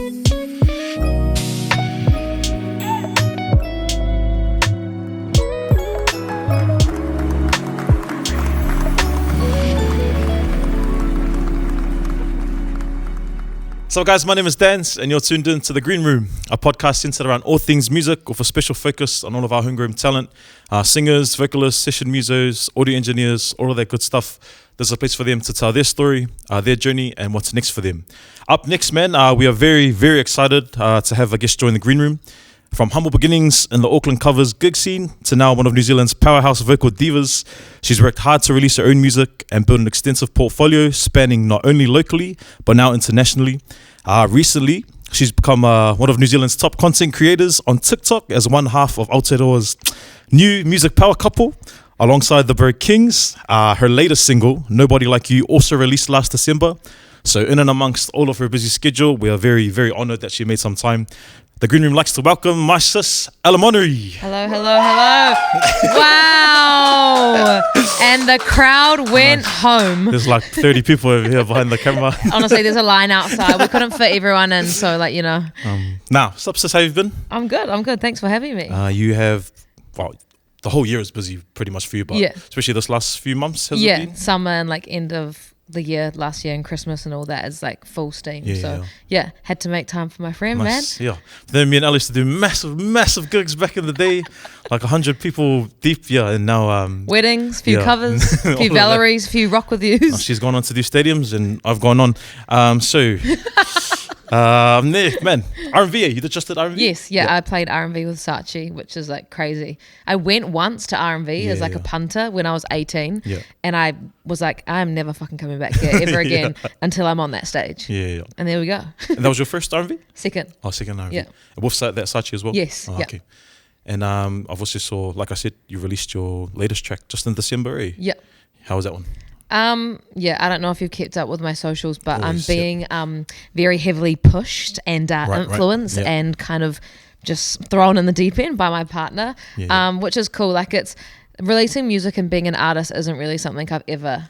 So guys, my name is Dan and you're tuned in to the Greenroom, a podcast centered around all things music with a special focus on all of our homegrown talent, singers, vocalists, session musos, audio engineers, all of that good stuff. There's a place for them to tell their story, their journey and what's next for them. Up next, man, we are very, very excited to have a guest join the Greenroom. From humble beginnings in the Auckland covers gig scene to now one of New Zealand's powerhouse vocal divas, she's worked hard to release her own music and build an extensive portfolio spanning not only locally, but now internationally. Recently, she's become one of New Zealand's top content creators on TikTok as one half of Aotearoa's new music power couple, alongside the Bird Kings. Her latest single, Nobody Like You, also released last December. So in and amongst all of her busy schedule, we are very, very honoured that she made some time. The Greenroom likes to welcome my sis, Monnery. Hello, hello, hello. Wow. And the crowd went home. There's like 30 people over here behind the camera. Honestly, there's a line outside. We couldn't fit everyone in, so Now, sup sis, how you been? I'm good. Thanks for having me. You have, well, the whole year is busy pretty much for you, but especially this last few months, has it been? Summer and end of the year, last year and Christmas and all that is full steam. Had to make time for my friend, nice. man. Yeah. Then me and Alice to do massive gigs back in the day, like 100 people deep, and now weddings, few covers, few Valerie's, few rock with yous. She's gone on to do stadiums and I've gone on. Man, R&B, you just did R&B? Yes, I played R&B with Saatchi, which is crazy. I went once to R&B as a punter when I was 18, and I was like, I'm never fucking coming back here ever again until I'm on that stage. And there we go. And that was your first R&B? Second. Oh, second R&B. And with that Saatchi as well? Yes. Okay. And I've also saw, like I said, you released your latest track just in December, eh? Yeah. How was that one? I don't know if you've kept up with my socials, but I'm being very heavily pushed and influenced and kind of just thrown in the deep end by my partner, which is cool. It's releasing music and being an artist isn't really something I've ever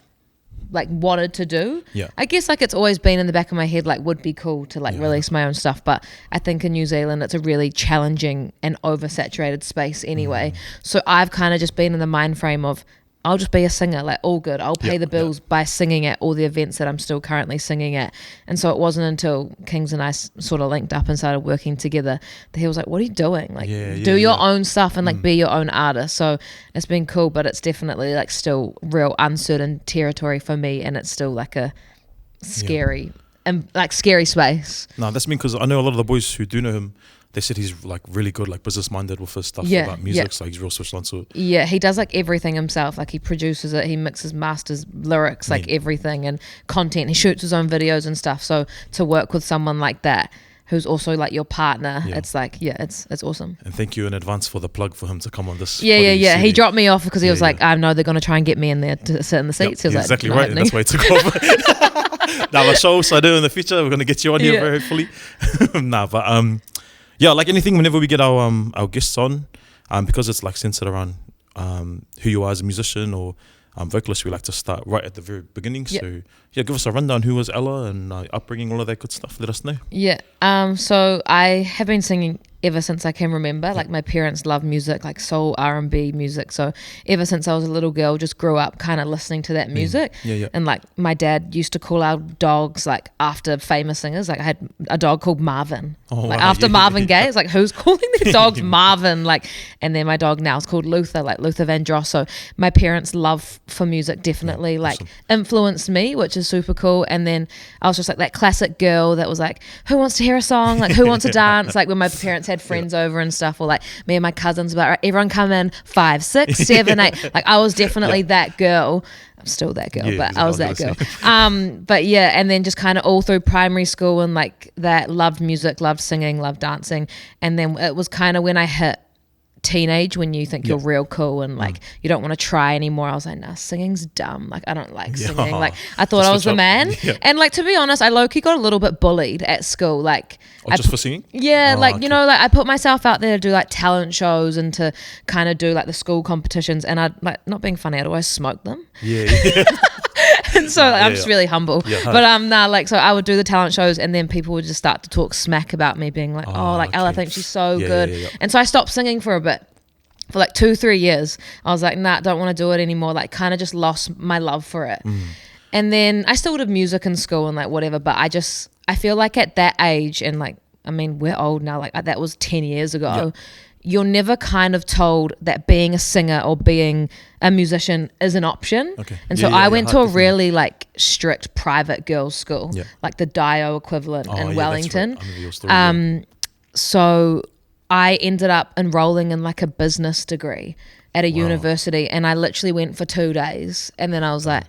wanted to do. I guess it's always been in the back of my head would be cool to release my own stuff, but I think in New Zealand it's a really challenging and oversaturated space anyway. So I've kind of just been in the mind frame of I'll just be a singer, all good. I'll pay the bills by singing at all the events that I'm still currently singing at. And so it wasn't until Kings and I sort of linked up and started working together that he was like, what are you doing? Do your own stuff and be your own artist. So it's been cool, but it's definitely still real uncertain territory for me, and it's still a scary and scary space. No, that's mean because I know a lot of the boys who do know him, they said he's really good, business minded with his stuff about music. So he's real switched on to it. Yeah, he does everything himself. He produces it, he mixes, masters, lyrics, everything, and content. He shoots his own videos and stuff. So to work with someone like that, who's also your partner, it's it's awesome. And thank you in advance for the plug for him to come on this. Yeah. He dropped me off because he was I know they're going to try and get me in there to sit in the seats. He was exactly right, and that's why he took over. Now the show, so I do in the future, we're going to get you on here very hopefully. Like anything, whenever we get our guests on, because it's centered around who you are as a musician or vocalist, we like to start right at the very beginning. So give us a rundown. Who was Ella and upbringing, all of that good stuff. Let us know. So I have been singing ever since I can remember. My parents love music, soul R&B music. So ever since I was a little girl, just grew up kind of listening to that music. And my dad used to call our dogs after famous singers. I had a dog called Marvin. After Marvin Gaye. It's who's calling their dogs Marvin? And then my dog now is called Luther, Luther Vandross. So my parents' love for music definitely awesome. Influenced me, which is super cool. And then I was just that classic girl that was who wants to hear a song? Who wants to dance? When my parents had friends over and stuff, or me and my cousins about, right, everyone come in 5, 6, 7, 8. I was definitely that girl. I'm still that girl, but I was that girl. And then just kind of all through primary school and that, loved music, loved singing, loved dancing. And then it was kind of when I hit teenage, when you think you're real cool and you don't want to try anymore. I was nah, singing's dumb. I don't like singing. I thought I was the man. And to be honest, I low-key got a little bit bullied at school. Just for singing? I put myself out there to do talent shows and to kind of do the school competitions, and I'd not being funny, I'd always smoke them. And So I'm just really humble. But nah, like, so I would do the talent shows, and then people would just start to talk smack about me, being like, Ella thinks she's so good. And so I stopped singing for a bit. For like 2-3 years, I was like, nah, don't want to do it anymore. Like, kind of just lost my love for it. And then I still did music in school and like whatever, but I feel like at that age, and like, I mean, we're old now, like that was 10 years ago. You're never kind of told that being a singer or being a musician is an option. And so I went to a really like strict private girls' school, like the Dio equivalent in Wellington. Right. So I ended up enrolling in like a business degree at a university, and I literally went for 2 days, and then I was like,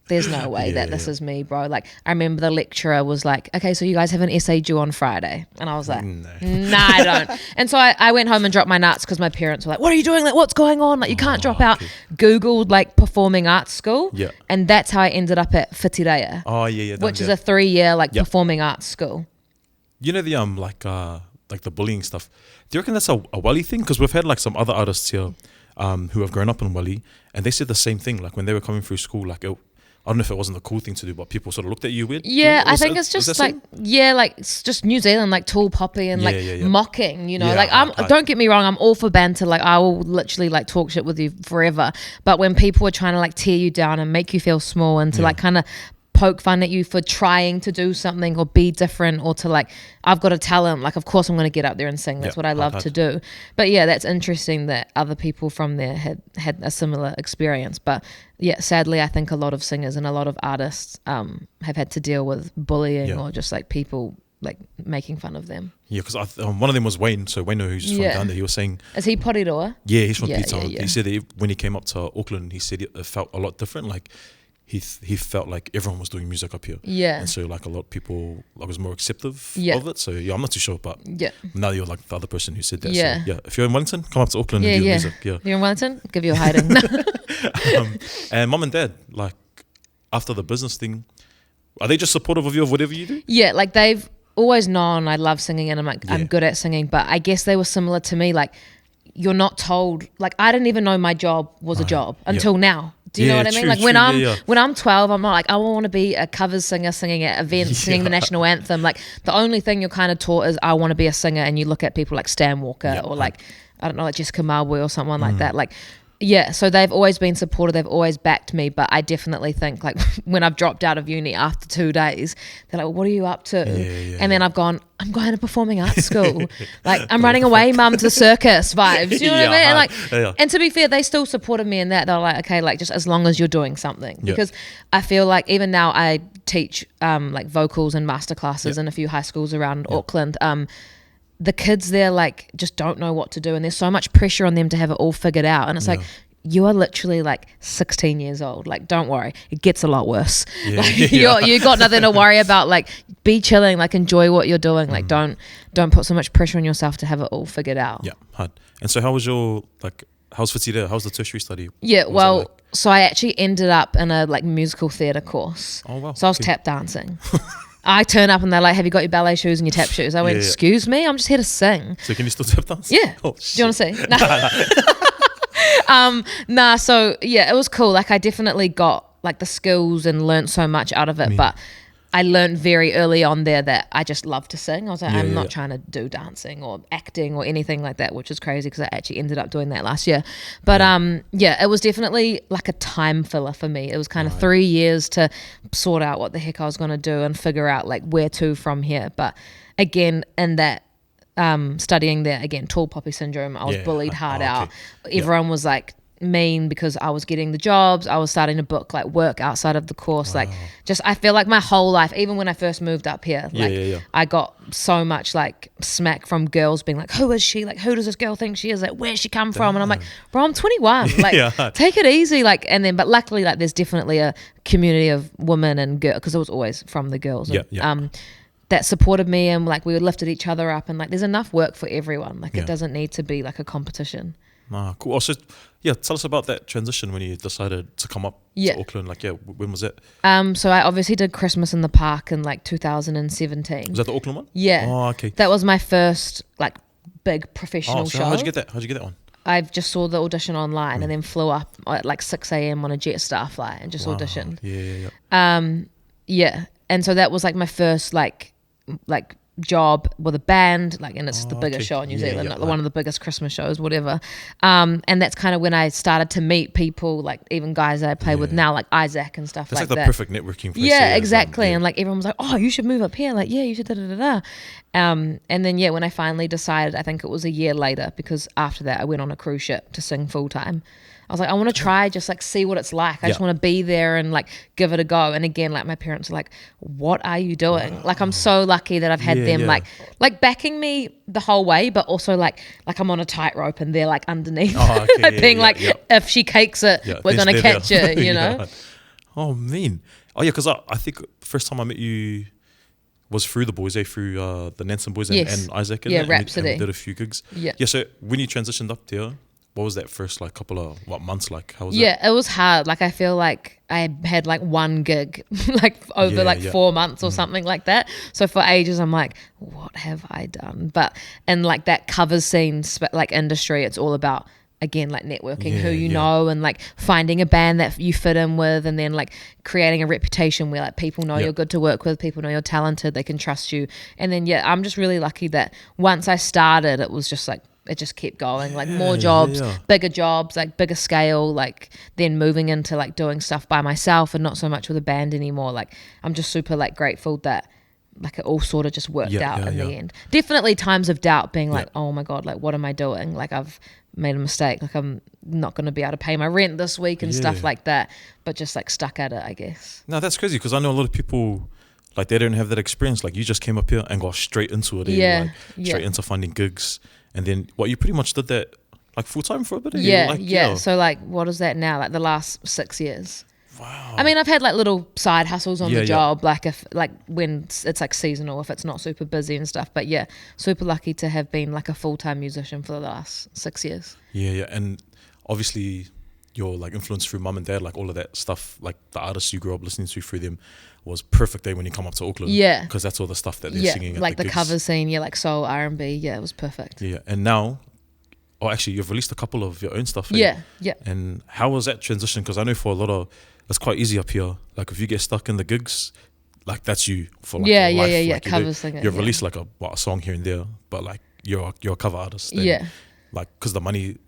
there's no way that this is me, bro. Like, I remember the lecturer was like, okay, so you guys have an essay due on Friday. And I was like, nah, I don't. And so I went home and dropped my nuts because my parents were like, what are you doing? Like, what's going on? Like, you can't drop out. Googled like performing arts school. And that's how I ended up at Whitireia. Which is a 3-year like performing arts school. You know the like the bullying stuff. Do you reckon that's a Welly thing? Because we've had like some other artists here who have grown up in Welly, and they said the same thing. Like when they were coming through school, like I don't know if it wasn't a cool thing to do, but people sort of looked at you weird. Yeah, I think it's just like, like it's just New Zealand, like tall poppy and mocking, you know, like don't get me wrong, I'm all for banter. Like I will literally like talk shit with you forever. But when people are trying to like tear you down and make you feel small and to like kind of poke fun at you for trying to do something or be different, or to like, I've got a talent, like of course I'm going to get up there and sing. That's what I love to do. But yeah, that's interesting that other people from there had a similar experience. But yeah, sadly I think a lot of singers and a lot of artists have had to deal with bullying or just like people like making fun of them. Yeah, because one of them was Wayne. So Wayne, who's from down there, he was saying, is he Porirua? Yeah, he's from Pizza. He said that when he came up to Auckland, he said it felt a lot different. Like he felt like everyone was doing music up here. And so like a lot of people like was more acceptive of it. So I'm not too sure, but now you're like the other person who said that. So if you're in Wellington, come up to Auckland and do music. If you're in Wellington, give you a hiding. And mum and dad, like after the business thing, are they just supportive of you of whatever you do? Yeah, like they've always known I love singing, and I'm like I'm good at singing, but I guess they were similar to me. Like you're not told, like I didn't even know my job was a job until now. Do you know what I mean? Like when I'm 12, I'm not like, I want to be a covers singer singing at events, singing the national anthem. Like the only thing you're kind of taught is I want to be a singer, and you look at people like Stan Walker or like, I don't know, like Jessica Marboy or someone like that. Like, yeah, so they've always been supportive. They've always backed me, but I definitely think like when I've dropped out of uni after 2 days, they're like, what are you up to? And then I've gone, I'm going to performing arts school. Like I'm running away, mum, to circus vibes. You know what I mean? And like, and to be fair, they still supported me in that. They're like, okay, like just as long as you're doing something. Because I feel like even now I teach like vocals and masterclasses in a few high schools around Auckland. The kids there like just don't know what to do, and there's so much pressure on them to have it all figured out, and it's like, you are literally like 16 years old. Like, don't worry, it gets a lot worse. You got nothing to worry about. Like, be chilling, like enjoy what you're doing. Like, don't put so much pressure on yourself to have it all figured out. Hard. And so how was your how's Whitireia? How's the tertiary study? So I actually ended up in a like musical theatre course. Oh wow. So I was tap dancing. I turn up and they're like, have you got your ballet shoes and your tap shoes? I went, excuse me, I'm just here to sing. So can you still tap dance? Yeah. Oh, do you want to see? So yeah, it was cool. Like I definitely got like the skills and learned so much out of it, but I learned very early on there that I just love to sing. I was like, I'm not trying to do dancing or acting or anything like that, which is crazy because I actually ended up doing that last year. But it was definitely like a time filler for me. It was kind of 3 years to sort out what the heck I was going to do and figure out like where to from here. But again, in that studying there, again, tall poppy syndrome, I was bullied hard out. Everyone was like mean because I was getting the jobs. I was starting to book like work outside of the course. Like just I feel like my whole life, even when I first moved up here, like I got so much like smack from girls being like, who is she? Like, who does this girl think she is? Like, where's she come from? And I'm like, bro, I'm 21. Like take it easy. Like, and then but luckily like there's definitely a community of women and girls, because it was always from the girls that supported me, and like we lifted each other up, and like there's enough work for everyone. Like it doesn't need to be like a competition. Cool. Also, tell us about that transition when you decided to come up to Auckland. Like, when was it? So I obviously did Christmas in the Park in like 2017. Was that the Auckland one? Yeah. Oh, okay. That was my first like big professional show. How'd you get that? How'd you get that one? I've just saw the audition online and then flew up at like 6 a.m. on a jet star flight and just auditioned. Yeah. And so that was like my first like job with a band, like, and it's the biggest show in New Zealand, like one of the biggest Christmas shows, whatever. And that's kind of when I started to meet people, like even guys that I play with now, like Isaac and stuff that's like the that. Perfect networking place. Yeah, exactly. And like everyone was like, oh, you should move up here. Like, yeah, you should and then when I finally decided, I think it was a year later, because after that I went on a cruise ship to sing full time. I was like, I want to try, just like see what it's like. I just want to be there and like give it a go. And again, like my parents are like, what are you doing? Like, I'm so lucky that I've had them like backing me the whole way, but also like I'm on a tightrope and they're like underneath, being if she cakes it, we're going to catch her, you know? Oh, man. Oh, yeah, because I think first time I met you was through the boys, through the Nansen boys and Isaac. And Rhapsody. And we did a few gigs. Yeah, so when you transitioned up there, what was that first like couple of months like? How was it? Yeah, it was hard. Like I feel like I had like one gig like over 4 months or something like that. So for ages I'm like, what have I done? But in like that covers scene like industry, it's all about, again, like networking, who you know, and like finding a band that you fit in with, and then like creating a reputation where like people know you're good to work with, people know you're talented, they can trust you. And then I'm just really lucky that once I started, it was just like it just kept going, like more jobs, bigger jobs, like bigger scale, like then moving into like doing stuff by myself and not so much with a band anymore. Like I'm just super like grateful that like it all sort of just worked out in the end. Definitely times of doubt, being like, oh my God, like what am I doing? Like I've made a mistake, like I'm not going to be able to pay my rent this week and stuff like that, but just like stuck at it, I guess. No, that's crazy, because I know a lot of people, like they don't have that experience. Like you just came up here and got straight into it. Straight into finding gigs. And then you pretty much did that like full time for a bit? So like what is that now? Like the last 6 years. Wow. I mean, I've had like little side hustles on the job, like if like when it's like seasonal, if it's not super busy and stuff. But super lucky to have been like a full-time musician for the last 6 years. Yeah. And obviously your like influence through mum and dad, like all of that stuff, like the artists you grew up listening to through them, was perfect day when you come up to Auckland. Yeah. Because that's all the stuff that they're singing at like the gigs. Cover scene, like soul, R&B, it was perfect. Yeah. And now, actually you've released a couple of your own stuff. Yeah. And how was that transition? Because I know for a lot of, it's quite easy up here. Like if you get stuck in the gigs, like that's you for like your life. Like cover singer. You've released like a song here and there, but like you're a cover artist. And like, because the money,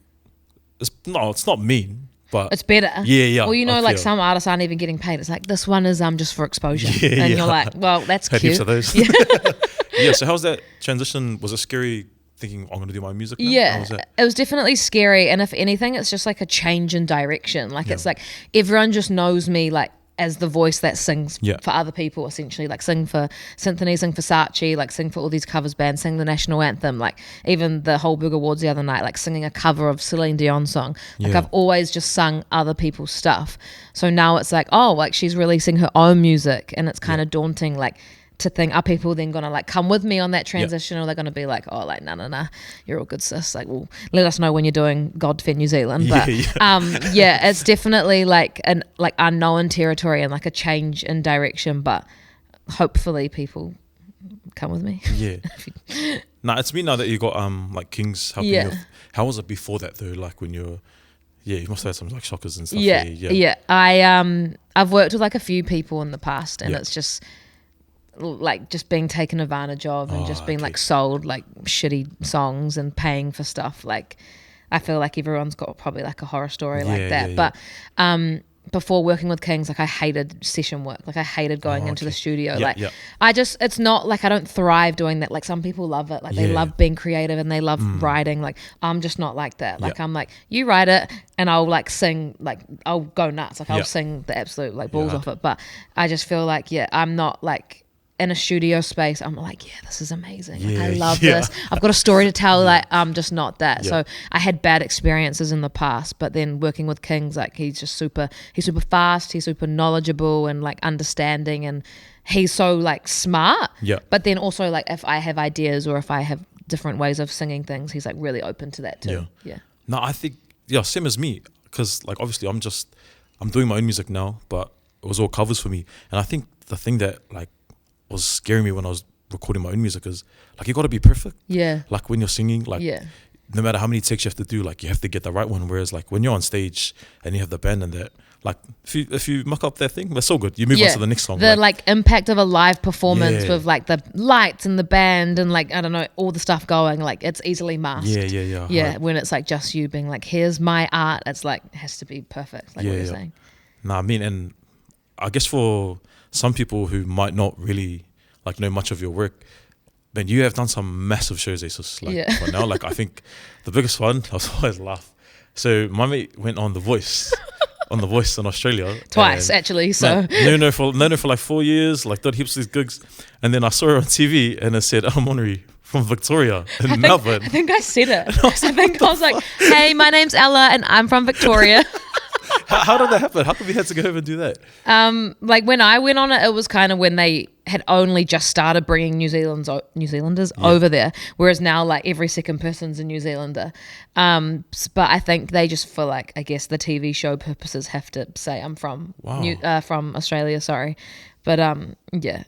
it's not mean, but it's better. Yeah. Well, you know, like some artists aren't even getting paid. It's like, this one is just for exposure. And you're like, well, that's cute. Heaps of those. Yeah. So how's that transition? Was it scary thinking I'm going to do my music now? Yeah, it was definitely scary. And if anything, it's just like a change in direction. Like it's like everyone just knows me like as the voice that sings for other people, essentially, like sing for Symphony, sing for Saatchi, like sing for all these covers bands, sing the national anthem, like even the Holberg Awards the other night, like singing a cover of Celine Dion's song. Like I've always just sung other people's stuff. So now it's like, oh, like she's releasing her own music, and it's kind of daunting, like to think, are people then gonna like come with me on that transition, or they're gonna be like, oh, like nah, you're all good, sis, like, well, let us know when you're doing God Defend New Zealand. But it's definitely like an like unknown territory and like a change in direction, but hopefully people come with me. Nah, it's me now that you got like Kings helping you. How was it before that though? Like when you're you must have had some like shockers and stuff. I've worked with like a few people in the past, and it's just like just being taken advantage of and just being like sold like shitty songs and paying for stuff. Like I feel like everyone's got probably like a horror story like that. But before working with Kings, like I hated session work. Like I hated going into the studio. It's not like I don't thrive doing that. Like some people love it. Like they love being creative and they love writing. Like I'm just not like that. Like I'm like, you write it and I'll like sing, like I'll go nuts. Like I'll sing the absolute like balls off it. But I just feel like, I'm not like in a studio space, I'm like, this is amazing. Like I love this. I've got a story to tell. Like I'm just not that. So I had bad experiences in the past, but then working with Kings, like he's super fast, he's super knowledgeable and like understanding, and he's so like smart. But then also like if I have ideas or if I have different ways of singing things, he's like really open to that too. No, I think same as me, because like obviously I'm doing my own music now, but it was all covers for me. And I think the thing that like was scaring me when I was recording my own music is like you got to be perfect. Like when you're singing, like no matter how many takes you have to do, like you have to get the right one. Whereas like when you're on stage and you have the band and that, like if you muck up that thing, that's so good. You move on to the next song. The like impact of a live performance with like the lights and the band and like, I don't know, all the stuff going, like it's easily masked. Yeah. Right. When it's like just you being like, here's my art, it's like, it has to be perfect, like what you're saying. Nah, I mean, and I guess for some people who might not really like know much of your work, man, you have done some massive shows, Asus. Like right now, like I think the biggest one, I was always laugh. So my mate went on The Voice. On The Voice in Australia twice actually, so known her for like 4 years, like did heaps of these gigs, and then I saw her on TV and it said Monnery from Victoria in Melbourne. I think I said it. I was like, hey, my name's Ella and I'm from Victoria. How did that happen? How come we had to go over and do that? Like when I went on it, it was kind of when they had only just started bringing New Zealanders over there, whereas now like every second person's a New Zealander. But I think they just, for like, I guess the TV show purposes, have to say I'm from from Australia. Sorry. But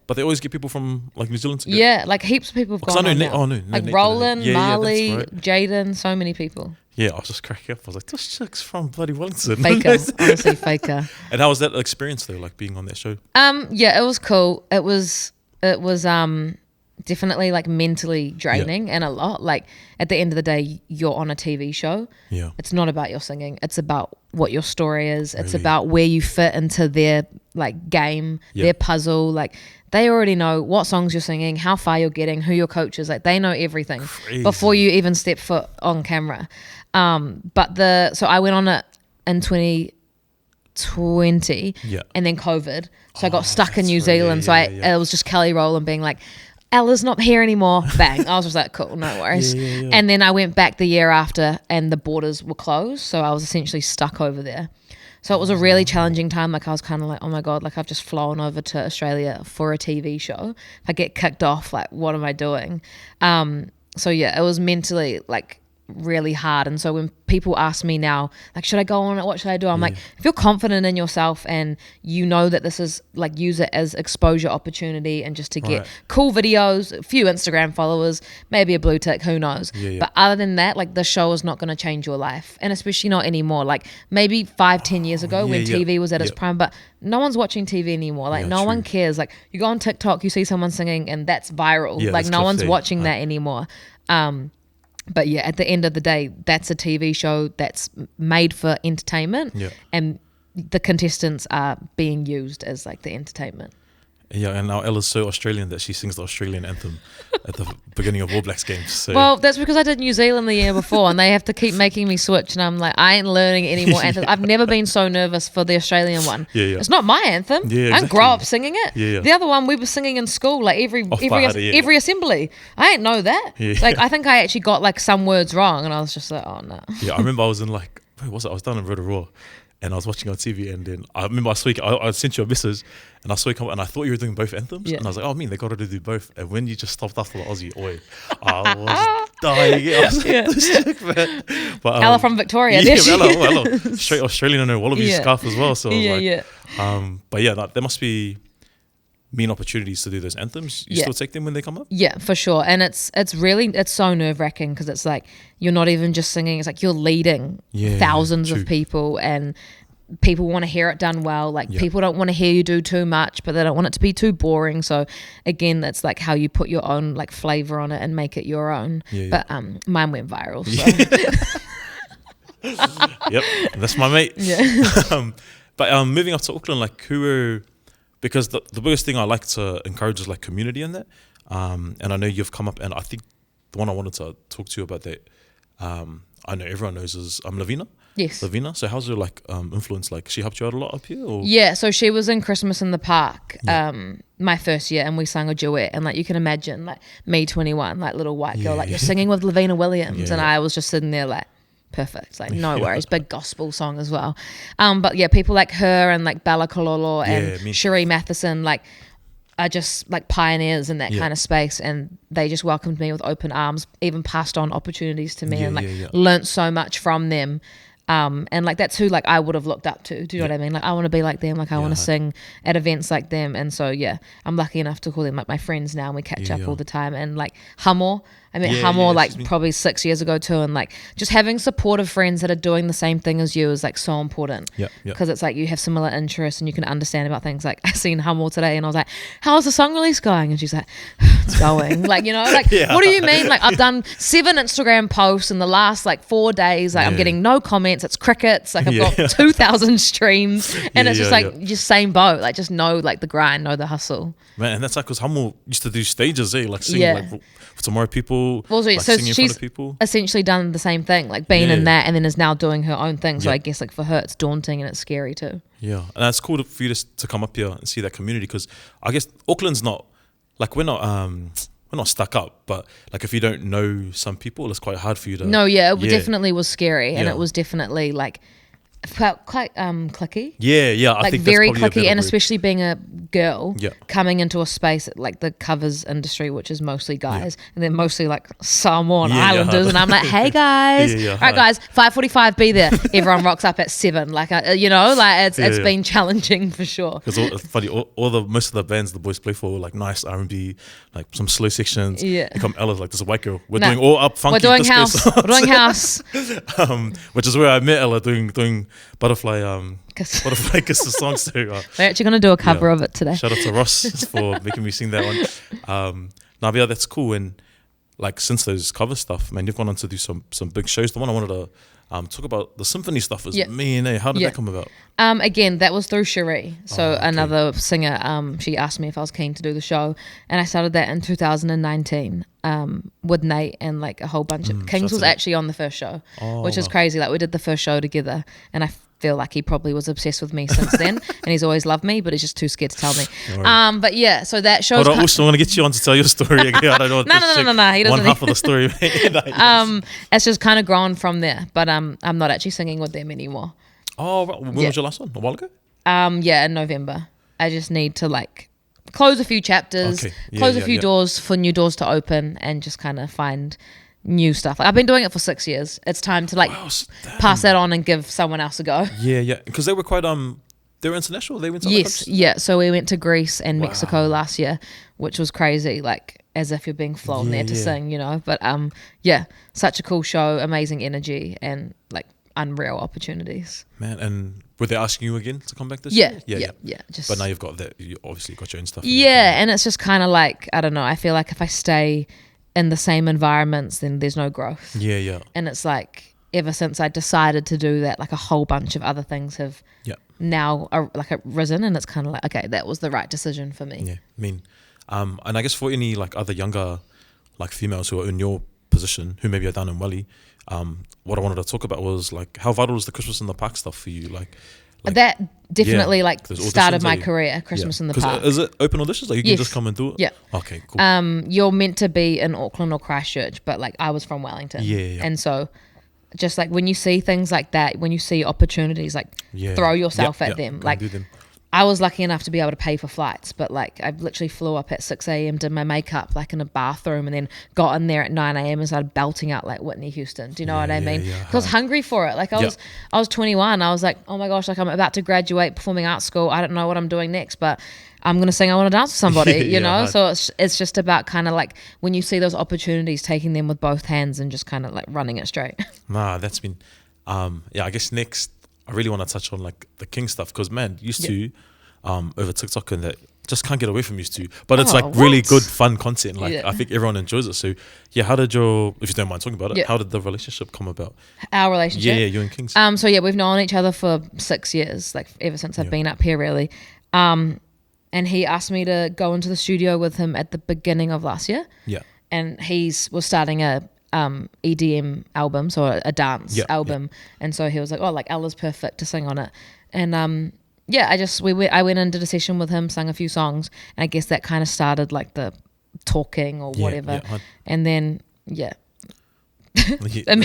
But they always get people from like New Zealand to go. Yeah, like heaps of people have gone on now. Like Roland, Marley, right. Jaden, so many people. Yeah, I was just cracking up. I was like, this chick's from bloody Wellington. Faker, honestly, faker. And how was that experience though, like being on that show? Yeah, it was cool. It was definitely like mentally draining and a lot. Like at the end of the day, you're on a TV show. Yeah. It's not about your singing. It's about what your story is. It's about where you fit into their like game, their puzzle. Like they already know what songs you're singing, how far you're getting, who your coach is. Like they know everything before you even step foot on camera. So I went on it in 2020 and then COVID. So I got stuck in New Zealand. It was just Kelly Rowland being like, Ella's not here anymore. Bang. I was just like, cool, no worries. And then I went back the year after and the borders were closed. So I was essentially stuck over there. So it was a really challenging time. Like I was kind of like, oh my God, like I've just flown over to Australia for a TV show. If I get kicked off, like what am I doing? So yeah, it was mentally like really hard. And so when people ask me now, like, should I go on it? What should I do? I'm like, if you're confident in yourself and you know that this is like, use it as exposure opportunity and just to get cool videos, a few Instagram followers, maybe a blue tick, who knows? But other than that, like the show is not going to change your life. And especially not anymore. Like maybe 5-10 years ago when TV was at its prime, but no one's watching TV anymore. Like no one cares. Like you go on TikTok, you see someone singing and that's viral. Like no one's watching that anymore. But yeah, at the end of the day, that's a TV show that's made for entertainment and the contestants are being used as like the entertainment. Yeah, and now Ella's so Australian that she sings the Australian anthem at the beginning of All Blacks games. So. Well, that's because I did New Zealand the year before and they have to keep making me switch and I'm like, I ain't learning any more anthems. I've never been so nervous for the Australian one. It's not my anthem. I didn't grow up singing it. The other one we were singing in school, like every assembly. I didn't know that. Like I think I actually got like some words wrong and I was just like, oh no. I remember I was in like, where was it? I was down in Rotorua. And I was watching on TV and then I remember I sent you a message and I saw you come and I thought you were doing both anthems and I was like, oh, I mean, they got to do both. And when you just stopped after the Aussie, I was dying. I was like, this chick, man. But, Ella from Victoria. Ella. Straight Australian and a Wallaby scarf as well. So I was like, but yeah, there must be mean opportunities to do those anthems. You still take them when they come up? Yeah, for sure. And it's so nerve-wracking because it's like you're not even just singing, it's like you're leading thousands of people and people want to hear it done well. Like people don't want to hear you do too much, but they don't want it to be too boring. So again, that's like how you put your own like flavor on it and make it your own. But mine went viral. So. Yep, that's my mate. But moving up to Auckland, like because the biggest thing I like to encourage is like community in that. And I know you've come up and I think the one I wanted to talk to you about that I know everyone knows is Lavina. Yes. Lavina. So how's her like influence? Like she helped you out a lot up here? Or? Yeah, so she was in Christmas in the Park my first year and we sang a duet and like you can imagine like me 21, like little white girl, like you're singing with Lavina Williams and I was just sitting there like perfect, like no worries, big gospel song as well. But yeah, people like her and like Bella Kololo and Cherie Matheson like are just like pioneers in that kind of space and they just welcomed me with open arms, even passed on opportunities to me and like learnt so much from them. And like that's who like I would have looked up to. Do you know what I mean? Like I want to be like them, like I want to sing at events like them. And so I'm lucky enough to call them like my friends now and we catch up all the time. And like Hamo, I met Hamor like probably 6 years ago too, and like just having supportive friends that are doing the same thing as you is like so important. Because it's like you have similar interests and you can understand about things. Like I seen Hamor today and I was like, how's the song release going? And she's like, it's going. Like, you know, like what do you mean? Like I've done 7 Instagram posts in the last like 4 days. Like I'm getting no comments. It's crickets. Like I've got 2,000 streams, and it's just like just same boat. Like just know like the grind, know the hustle. Man, and that's like because Hamor used to do stages, like singing like for tomorrow people. Well, like, so singing in front of people. Essentially done the same thing, like being in that, and then is now doing her own thing. So I guess like for her, it's daunting and it's scary too. Yeah, and it's cool for you to come up here and see that community, because I guess Auckland's not like we're not stuck up, but like if you don't know some people, it's quite hard for you to. No, it definitely was scary, and it was definitely like felt quite cliquey. I like think very that's cliquey, and word. especially being a girl coming into a space like the covers industry, which is mostly guys, and they're mostly like Samoan Islanders, and I'm like, hey guys, all right guys, 5:45, be there. Everyone rocks up at 7, like you know, like it's been challenging for sure. Because it's funny, most of the bands the boys play for were like nice R&B, like some slow sections. Here come Ella's like, this is a white girl. We're doing all up funky. We're doing house. We're doing house. Which is where I met Ella doing Butterfly Kiss the song. So we're actually going to do a cover of it today. Shout out to Ross for making me sing that one. That's cool. And like since those cover stuff, man, you've gone on to do some big shows. The one I wanted to talk about, the symphony stuff, is how did that come about? Again, that was through Cherie. So another singer, she asked me if I was keen to do the show, and I started that in 2019 with Nate and like a whole bunch of Kings was actually on the first show, which is crazy. Like we did the first show together, and I feel like he probably was obsessed with me since then, and he's always loved me, but he's just too scared to tell me. But so that show. I also want to get you on to tell your story again. I don't know. No. He doesn't. One half of the story. It's just kind of grown from there. But I'm not actually singing with them anymore. Oh, when was your last one? A while ago? In November. I just need to like close a few chapters, close a few doors for new doors to open, and just kind of find new stuff. Like, I've been doing it for 6 years. It's time to like pass that on and give someone else a go. Because they were quite they were international. They went to So we went to Greece and Mexico last year, which was crazy, like as if you're being flown there to sing, you know. But such a cool show, amazing energy, and like unreal opportunities. Man, and were they asking you again to come back this year? Yeah. Just, but now you've got that. You obviously got your own stuff. And it's just kind of like, I don't know. I feel like if I stay in the same environments, then there's no growth. And it's like ever since I decided to do that, like a whole bunch of other things have now risen, and it's kind of like, okay, that was the right decision for me. And I guess for any like other younger like females who are in your position, who maybe are down in Wally, what I wanted to talk about was like, how vital is the Christmas in the Park stuff for you? Like that definitely started my career, Christmas in the Park. Is it open auditions? Like you can just come and do it? Yeah. Okay, cool. You're meant to be in Auckland or Christchurch, but like I was from Wellington. And so just like when you see things like that, when you see opportunities, like throw yourself at them. Like I was lucky enough to be able to pay for flights, but like I literally flew up at 6 a.m, did my makeup like in a bathroom, and then got in there at 9 a.m. and started belting out like Whitney Houston. Do you know what I mean? Because I was hungry for it. Like I was 21. I was like, oh my gosh, like I'm about to graduate performing arts school. I don't know what I'm doing next, but I'm going to sing I Want to Dance with Somebody, you know? So it's just about kind of like when you see those opportunities, taking them with both hands and just kind of like running it straight. That's been, I guess next, I really want to touch on like the King stuff, because man, used to over TikTok and that just can't get away from used to, but it's like really good fun content. Like I think everyone enjoys it. So how did if you don't mind talking about it, how did the relationship come about? Our relationship? Yeah, you and Kings. So we've known each other for 6 years, like ever since I've been up here really. And he asked me to go into the studio with him at the beginning of last year. And was starting a EDM album, so a dance album, and so he was like, oh, like Ella's perfect to sing on it. And I went and did a session with him, sang a few songs, and I guess that kind of started like the talking or whatever. And then and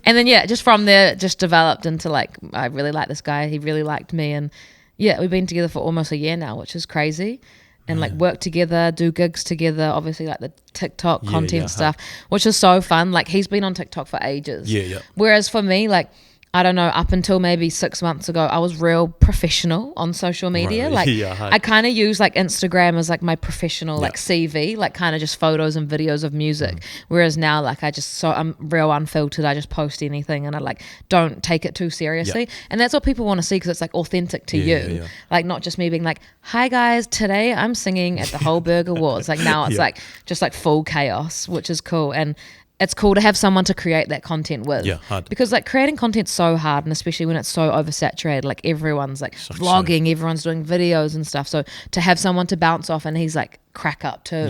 then just from there just developed into like, I really like this guy, he really liked me, and we've been together for almost a year now, which is crazy. And like work together, do gigs together, obviously like the TikTok content stuff, which is so fun. Like he's been on TikTok for ages. Whereas for me, like I don't know, up until maybe 6 months ago, I was real professional on social media. Right. Like I kind of use like Instagram as like my professional like CV, like kind of just photos and videos of music. Whereas now like I'm real unfiltered. I just post anything and I like don't take it too seriously. And that's what people want to see because it's like authentic to you. Like not just me being like, hi guys, today I'm singing at the Holberg Awards. Like now it's like just like full chaos, which is cool. And it's cool to have someone to create that content with. Yeah, hard. Because like creating content's so hard, and especially when it's so oversaturated, like everyone's like vlogging, everyone's doing videos and stuff. So to have someone to bounce off, and he's like crack up too,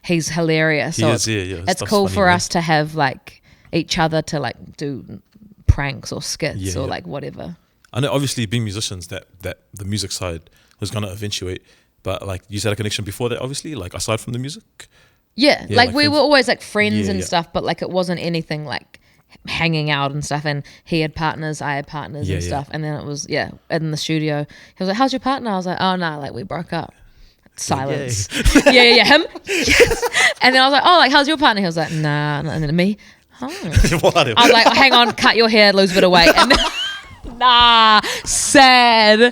he's hilarious. So it's cool for us to have like each other to like do pranks or skits or like whatever. I know obviously being musicians that the music side was gonna eventuate, but like you had a connection before that, obviously, like aside from the music. Yeah, like we were always like friends and stuff, but like it wasn't anything like hanging out and stuff. And he had partners, I had partners and stuff. And then it was in the studio. He was like, "How's your partner?" I was like, "Oh no, like we broke up." Silence. Him. Yes. And then I was like, "Oh, like how's your partner?" He was like, "Nah." And then me. Oh. I was like, "Hang on, cut your hair, lose a bit of weight." And nah, sad. Nah.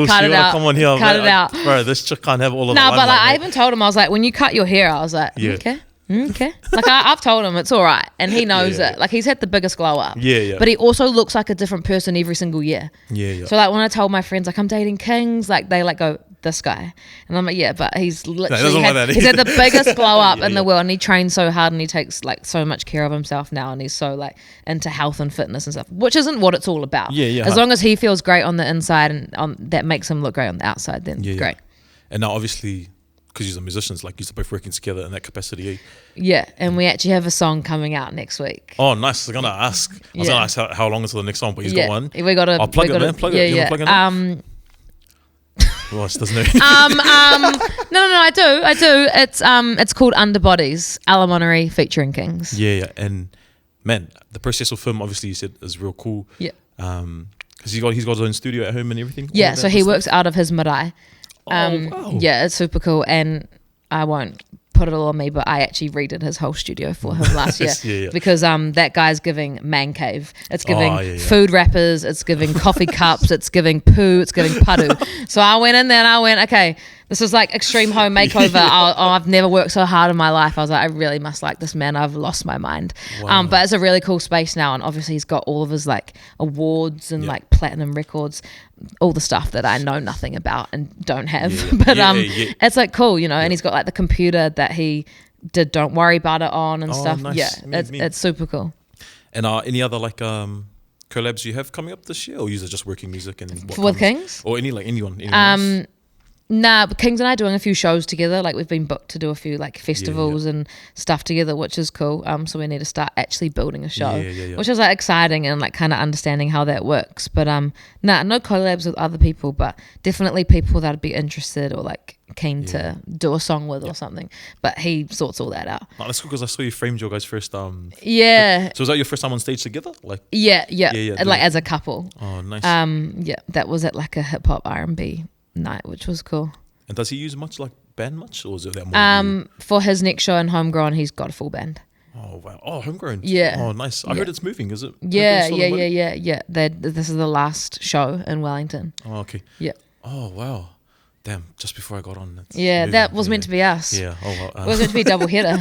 Cut it out. Come on here, cut it out, bro. This chick can't have all of. Nah, but like I even told him, I was like, when you cut your hair, I was like, okay. Like I've told him it's all right, and he knows it. Like he's had the biggest glow up. But he also looks like a different person every single year. So like when I told my friends like I'm dating kings, like they like go, this guy, and I'm like, yeah, but he's literally he's had the biggest glow up in the world, and he trains so hard, and he takes like so much care of himself now, and he's so like into health and fitness and stuff, which isn't what it's all about. As long as he feels great on the inside and that makes him look great on the outside, then great. And now obviously because you're musicians, like you're both working together in that capacity. And we actually have a song coming out next week. Oh, nice. I was gonna ask. I was gonna ask how long until the next song, but he's got one. We got to. I'll plug it, man. Plug it. You wanna plug it in? Watch, doesn't it? No, I do. It's called Underbodies, Monnery featuring Kings. And man, the process of film, obviously you said is real cool. Because he's got his own studio at home and everything. So he works out of his marae. Wow. It's super cool, and I won't put it all on me, but I actually redid his whole studio for him last year because that guy's giving man cave. It's giving food wrappers, it's giving coffee cups, it's giving poo, it's giving paru. So I went in there and I went, okay, this is like extreme home makeover. I've never worked so hard in my life. I was like, I really must like this man. I've lost my mind. Wow. But it's a really cool space now, and obviously he's got all of his like awards and like platinum records, all the stuff that I know nothing about and don't have. But it's like cool, you know. And he's got like the computer that he did Don't Worry About It on and stuff. Nice. It's super cool. And any other like collabs you have coming up this year, or you just working music and with Kings, or anyone else? Nah, but Kings and I are doing a few shows together. Like we've been booked to do a few like festivals and stuff together, which is cool. So we need to start actually building a show, which is like exciting and like kind of understanding how that works. But no collabs with other people, but definitely people that'd be interested or like keen to do a song with or something. But he sorts all that out. Oh, that's cool because I saw you framed your guys' first. So was that your first time on stage together? Like like as a couple. Oh, nice. That was at like a hip hop R&B night, which was cool. And does he use much like band much, or is it that more? For his next show in Homegrown, he's got a full band. Oh wow! Oh, Homegrown. Yeah. Oh, nice. I heard it's moving. Is it? Yeah. This is the last show in Wellington. Oh, okay. Yeah. Oh wow! Damn! Just before I got on. That was meant to be us. Yeah. Oh wow. It was meant to be double header.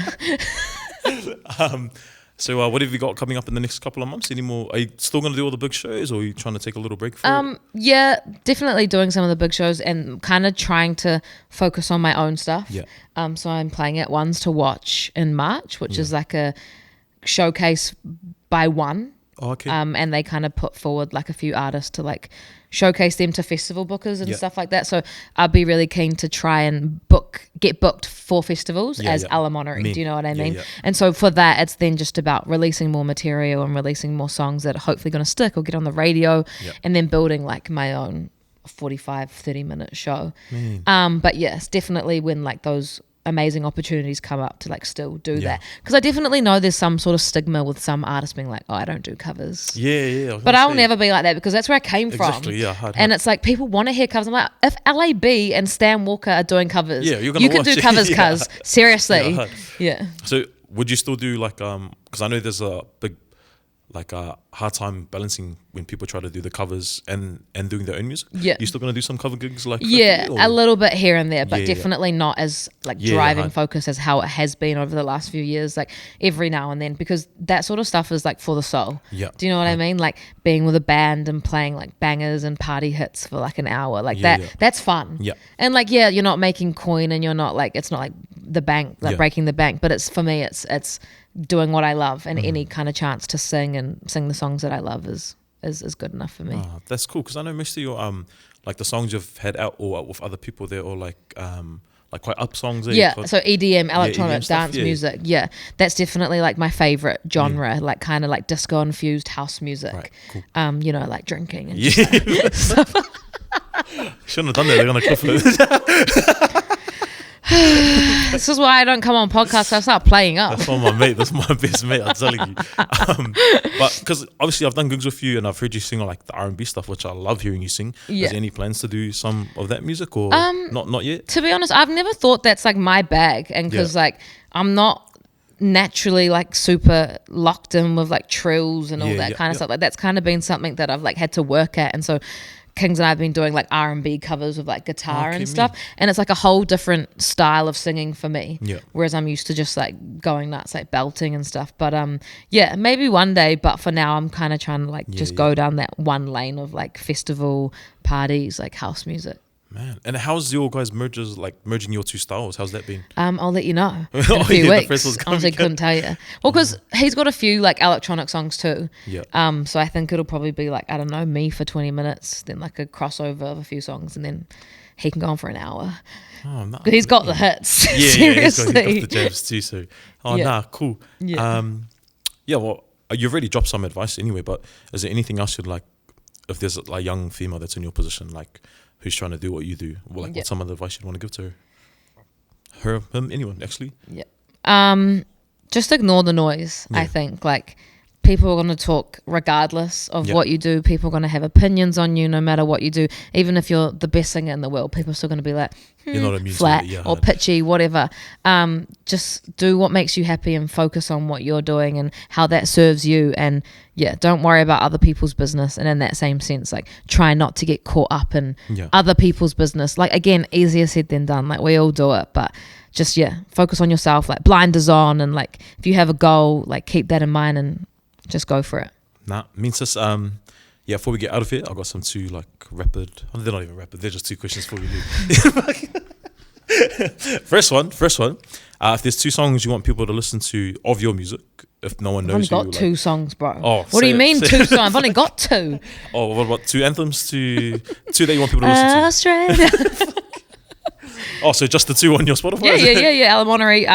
So what have you got coming up in the next couple of months? Any more? Are you still going to do all the big shows, or are you trying to take a little break for it? Yeah, definitely doing some of the big shows and kind of trying to focus on my own stuff. Yeah. So I'm playing at Ones to Watch in March, which is like a showcase by One. Oh, okay. And they kind of put forward like a few artists to like showcase them to festival bookers and stuff like that. So I'd be really keen to try and get booked for festivals as Monnery. Do you know what I mean? And so for that, it's then just about releasing more material and releasing more songs that are hopefully going to stick or get on the radio, and then building like my own 45-30 minute show. But yes, definitely when like those amazing opportunities come up to like still do that, because I definitely know there's some sort of stigma with some artists being like, oh, I don't do covers. But I'll never be like that, because that's where I came from. And it's like people want to hear covers. I'm like, if LAB and Stan Walker are doing covers, you can do covers. Cuz seriously. So would you still do like because I know there's a big like a hard time balancing when people try to do the covers and doing their own music? Yeah. You still gonna do some cover gigs like Yeah, that, a little bit here and there, but Yeah, definitely not as like Yeah, driving hard. focus as how it has been over the last few years. Like every now and then, because that sort of stuff is like for the soul. Yeah. Do you know what I mean? Like being with a band and playing like bangers and party hits for like an hour, like Yeah, that. yeah. That's fun. Yeah. And like you're not making coin, and you're not like it's not like the bank, like Yeah. breaking the bank. But it's for me, it's doing what I love, and Mm-hmm. any kind of chance to sing the songs that I love is good enough for me. Oh, that's cool, because I know most of your like the songs you've had out or with other people, they're all like quite up songs. Yeah, so EDM, electronic EDM stuff, dance music. Yeah, that's definitely like my favorite genre, like kind of like disco infused house music. Right, cool. You know, like drinking and Yeah. stuff. Shouldn't have done that. They're gonna clip it. This is why I don't come on podcasts. I start playing up. That's my mate. That's my best mate. I'm telling you. But because obviously I've done gigs with you and I've heard you sing like the R&B stuff, which I love hearing you sing. Yeah. Is there any plans to do some of that music or not yet? To be honest, I've never thought that's like my bag, and because Yeah. like I'm not naturally like super locked in with like trills and all Yeah, that yeah, kind of yeah. stuff. Like that's kind of been something that I've like had to work at, and so Kings and I've been doing like R&B covers with like guitar Okay, and stuff, and it's like a whole different style of singing for me. Yeah. Whereas I'm used to just like going nuts, like belting and stuff. But yeah, maybe one day. But for now, I'm kind of trying to like just go down that one lane of like festival parties, like house music. Man, and how's your guys merging your two styles? How's that been? I'll let you know in Oh, a few yeah, the weeks. festival's coming Honestly, up. couldn't tell you. Well, because he's got a few like electronic songs too. Yeah. So I think it'll probably be like, I don't know, me for 20 minutes, then like a crossover of a few songs, and then he can go on for an hour. Oh, no. But he's got the hits. Yeah, Seriously. he's got the jams too. So, Yeah. nah, cool. Yeah. Yeah. Well, you've already dropped some advice anyway. But is there anything else you'd like, if there's a like, young female that's in your position, like who's trying to do what you do, or like what's some other advice you'd want to give to her, him, anyone actually? Yeah. Just ignore the noise. I think like people are going to talk regardless of what you do. People are going to have opinions on you no matter what you do. Even if you're the best singer in the world, people are still going to be like, You're not immune to flat it, yeah, or pitchy, whatever. Just do what makes you happy and focus on what you're doing and how that serves you. And yeah, don't worry about other people's business. And in that same sense, like try not to get caught up in other people's business. Like again, easier said than done. Like we all do it, but just focus on yourself. Like blinders on, and like if you have a goal, like keep that in mind and just go for it. Nah, means this. Before we get out of here, I've got some two like rapid. Oh, they're not even rapid. They're just two questions for you. First one. If there's two songs you want people to listen to of your music, if no one I've only knows you, got two songs, bro. Oh, what do you mean say two it. songs? I've only got two. Oh, what about two anthems? Two that you want people to listen to? Australia. Oh, so just the two on your Spotify? Yeah. Monnery.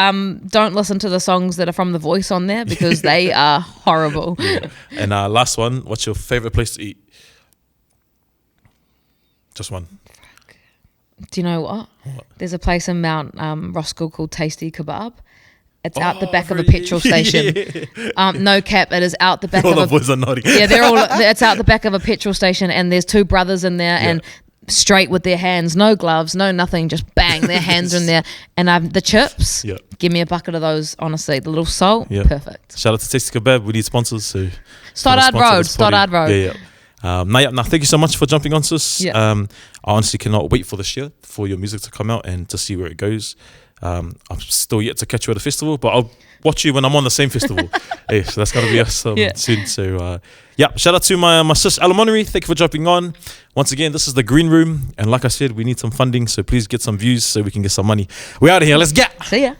Don't listen to the songs that are from The Voice on there because they are horrible. Yeah. And last one, what's your favorite place to eat? Just one. Do you know what? There's a place in Mount Roskill called Tasty Kebab. It's out the back of a really? petrol station. No cap, it is out the back All of the a... boys are naughty. Yeah, it's out the back of a petrol station, and there's two brothers in there, and straight with their hands, no gloves, no nothing, just bang, their hands are in there. And the chips, give me a bucket of those, honestly. The little salt, perfect. Shout out to Tasty Kebab. We need sponsors. So Stoddard Road. Yeah. Thank you so much for jumping on, sis. I honestly cannot wait for this year for your music to come out and to see where it goes. I'm still yet to catch you at a festival, but I'll watch you when I'm on the same festival. So that's gotta be us soon. So shout out to my sis Monnery. Thank you for jumping on. Once again, this is the Green Room, and like I said, we need some funding, so please get some views so we can get some money. We're out of here. Let's get. See ya.